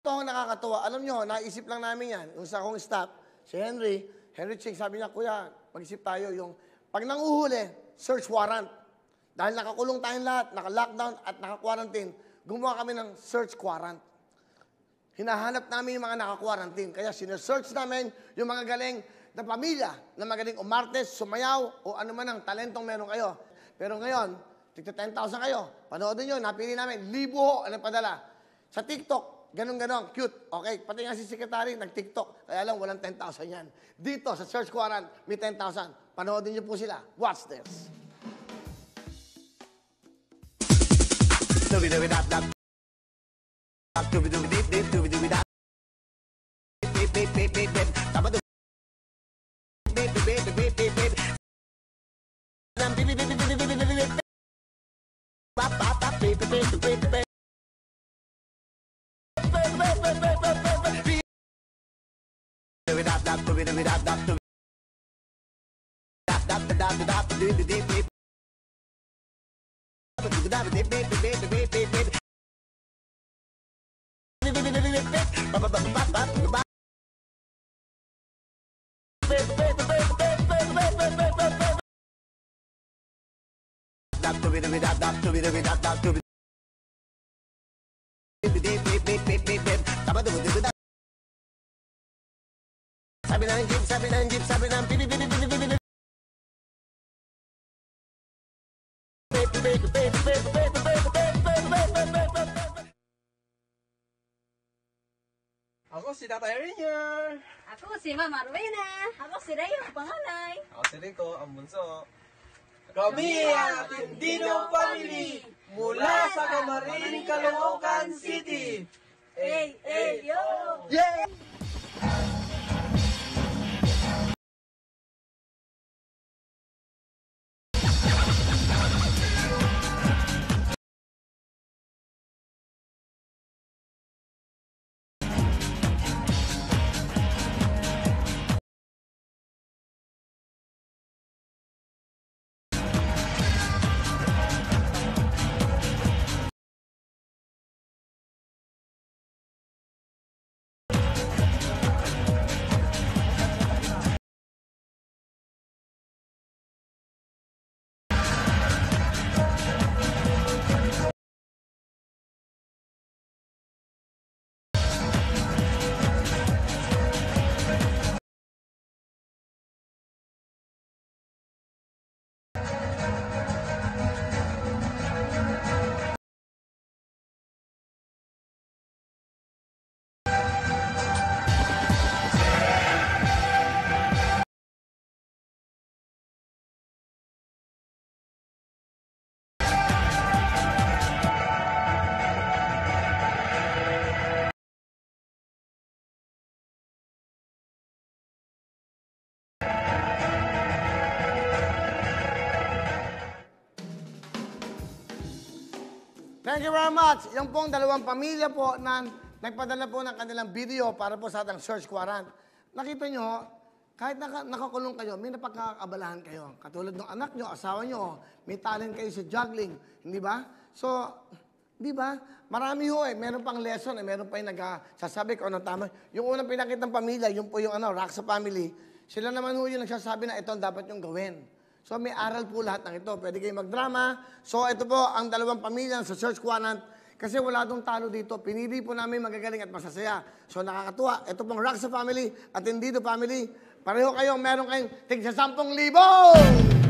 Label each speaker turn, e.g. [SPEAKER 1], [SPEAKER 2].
[SPEAKER 1] Ito ang nakakatuwa. Alam nyo, naisip lang namin yan. Yung sa akong staff, si Henry Ching, sabi niya, Kuya, mag-isip tayo yung pag nanguhuli, search warrant. Dahil nakakulong tayong lahat, naka-lockdown at naka-quarantine, gumawa kami ng search warrant. Hinahanap namin yung mga naka-quarantine. Kaya sinesearch namin yung mga galing na pamilya, na magaling umartes, sumayaw, o ano man ang talentong meron kayo. Pero ngayon, tigta 10,000 kayo. Panoodin nyo, napili namin, libo ang padala. Sa TikTok, ganun-ganon, cute. Okay, pati nga si Secretary, nag-TikTok. Kaya lang, walang 10,000 yan. Dito, sa search warrant, may 10,000. Panoodin nyo po sila. Watch this. Sabi ng
[SPEAKER 2] Ako si Tatay Rainier.
[SPEAKER 3] Ako si Mama Rowena. Ako si Rayo, panganay.
[SPEAKER 2] Ako si Rico, ang bunso. Kami ang Atindino Family mula sa Camarin, Caloocan City.
[SPEAKER 3] Hey, hey, yo!
[SPEAKER 2] Yeah!
[SPEAKER 1] Thank you very much. Yung pong dalawang pamilya po na nagpadala po ng kanilang video para po sa ating search warrant. Nakita nyo, kahit nakakulong kayo, may napagkakabalahan kayo. Katulad ng anak nyo, asawa nyo, may talent kayo sa juggling. Hindi ba? So, di ba? Marami ho eh. Meron pang lesson eh. Meron pa yung nagsasabi kung ano tama. Yung unang pinakita ng pamilya, yung po yung Raksa family, sila naman ho yung nagsasabi na ito ang dapat yung gawin. So, may aral po lahat ng ito. Pwede kayo magdrama. So, ito po ang dalawang pamilya sa search warrant. Kasi wala itong talo dito. Pinili po namin magagaling at masasaya. So, nakakatuwa. Ito pong Raksa family at Atindino family. Pareho kayong meron kayong tig sa 10,000!